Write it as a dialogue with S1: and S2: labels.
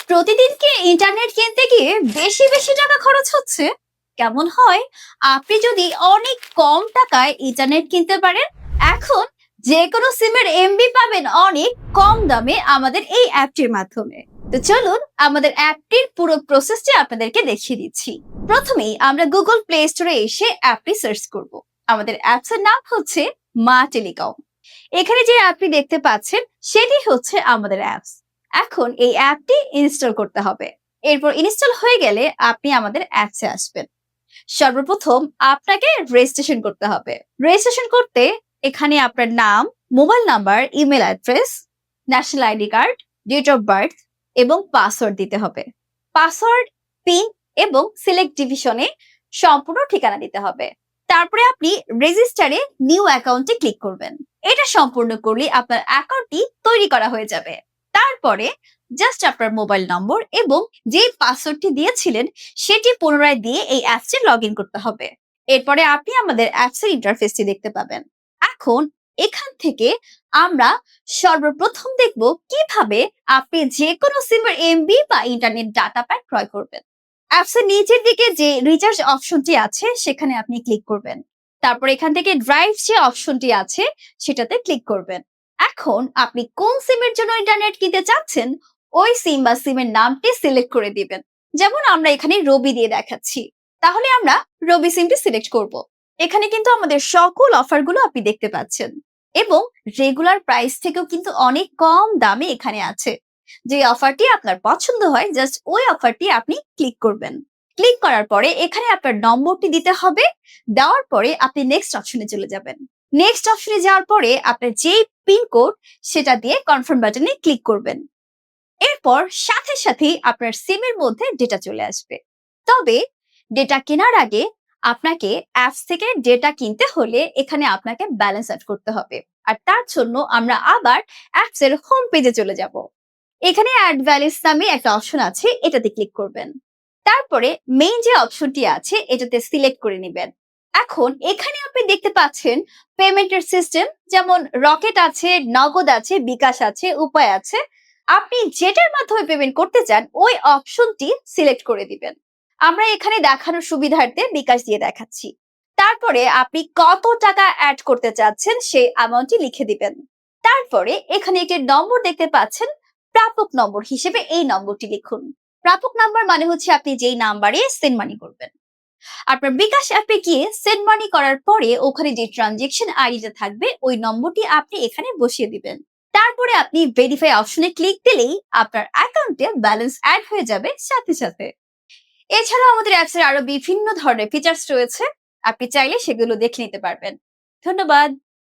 S1: প্রতিদিন কি ইন্টারনেট কিনতে গিয়ে বেশি বেশি টাকা খরচ হচ্ছে? কেমন হয় আপনি যদি অনেক কম টাকায় ইন্টারনেট কিনতে পারেন? এখন যে কোনো সিমের এমবি পাবেন অনেক কম দামে আমাদের এই অ্যাপটির মাধ্যমে। তো চলুন আমাদের অ্যাপটির পুরো প্রসেসটি আপনাদেরকে দেখিয়ে দিচ্ছি। প্রথমেই আমরা গুগল প্লে স্টোরে এসে অ্যাপটি সার্চ করব। আমাদের অ্যাপসের নাম হচ্ছে মা টেলিকম। এখানে যে অ্যাপটি দেখতে পাচ্ছেন সেটি হচ্ছে আমাদের অ্যাপস। এখন এই অ্যাপটি ইনস্টল করতে হবে। এরপর ইনস্টল হয়ে গেলে আপনি আমাদের অ্যাপসে আসবেন। সর্বপ্রথম আপনাকে রেজিস্ট্রেশন করতে হবে। রেজিস্ট্রেশন করতে এখানে আপনার নাম, mobile number, email address, national ID card, date of birth এবং পাসওয়ার্ড দিতে হবে। পাসওয়ার্ড, পিন এবং সিলেক্ট ডিভিশনে সম্পূর্ণ ঠিকানা দিতে হবে। তারপরে আপনি রেজিস্টারে নিউ অ্যাকাউন্টে ক্লিক করবেন। এটা সম্পূর্ণ করলে আপনার অ্যাকাউন্টটি তৈরি করা হয়ে যাবে। তারপরে জাস্ট আপনার মোবাইল নম্বর এবং যে পাসওয়ার্ডটি দিয়েছিলেন সেটি পুনরায় দিয়ে এই অ্যাপসে লগ ইন করতে হবে। এরপরে আপনি আমাদের অ্যাপসের ইন্টারফেসটি দেখতে পাবেন। এখন এখান থেকে আমরা সর্বপ্রথম দেখব কিভাবে আপনি যে কোনো সিমের এমবি বা ইন্টারনেট ডাটা প্যাক ক্রয় করবেন। অ্যাপসের নিচের দিকে যে রিচার্জ অপশনটি আছে সেখানে আপনি ক্লিক করবেন। তারপর এখান থেকে ড্রাইভ যে অপশনটি আছে সেটাতে ক্লিক করবেন। এখন আপনি কোন সিমের জন্য ইন্টারনেট কিনতে চাচ্ছেন ওই সিম বা সিমের নামটি সিলেক্ট করে দিবেন। যেমন আমরা এখানে রবি দিয়ে দেখাচ্ছি, তাহলে আমরা রবি সিমটি সিলেক্ট করব। এখানে কিন্তু আমাদের সকল অফারগুলো আপনি দেখতে পাচ্ছেন এবং রেগুলার প্রাইস থেকেও কিন্তু অনেক কম দামে এখানে আছে। যে অফারটি আপনার পছন্দ হয় জাস্ট ওই অফারটি আপনি ক্লিক করবেন। ক্লিক করার পরে এখানে আপনার নম্বরটি দিতে হবে। দেওয়ার পরে আপনি নেক্সট অপশনে চলে যাবেন। নেক্সট অপশনে যাওয়ার পরে আপনার যেই পিন কোড সেটা দিয়ে কনফার্ম বাটনে ক্লিক করবেন। এরপর সাথে সাথেই আপনার সিমের মধ্যে ডেটা চলে আসবে। তবে ডেটা কেনার আগে আপনাকে অ্যাপস থেকে ডেটা কিনতে হলে এখানে আপনাকে ব্যালেন্স অ্যাড করতে হবে। আর তার জন্য আমরা আবার অ্যাপসের হোম পেজে চলে যাব। এখানে অ্যাড ব্যালেন্স নামে একটা অপশন আছে, এটাতে ক্লিক করবেন। তারপরে মেইন যে অপশনটি আছে এটাতে সিলেক্ট করে নেবেন। এখন এখানে আপনি দেখতে পাচ্ছেন পেমেন্টের সিস্টেম, যেমন রকেট আছে, নগদ আছে, বিকাশ আছে, উপায় আছে। আপনি যেটার মাধ্যমে পেমেন্ট করতে চান ওই অপশনটি সিলেক্ট করে দিবেন। আমরা এখানে দেখানোর সুবিধার্থে বিকাশ দিয়ে দেখাচ্ছি। তারপরে আপনি কত টাকা অ্যাড করতে চাচ্ছেন সেই অ্যামাউন্টটি লিখে দিবেন। তারপরে এখানে একটি নম্বর দেখতে পাচ্ছেন, প্রাপক নম্বর হিসেবে এই নম্বরটি লিখুন। প্রাপক নাম্বার মানে হচ্ছে আপনি যেই নাম্বারে সেন্ড মানি করবেন। আপনার বিকাশ অ্যাপে গিয়ে সেন্ড মানি করার পরে ওখানে যে ট্রানজেকশন আইডিটা থাকবে ওই নম্বরটি আপনি এখানে বসিয়ে দিবেন। তারপরে আপনি ভেরিফাই অপশনে ক্লিক দিলেই আপনার অ্যাকাউন্টে ব্যালেন্স অ্যাড হয়ে যাবে সাথে সাথে। এছাড়াও আমাদের অ্যাপসের আরো বিভিন্ন ধরনের ফিচার্স রয়েছে, আপনি চাইলে সেগুলো দেখে নিতে পারবেন। ধন্যবাদ।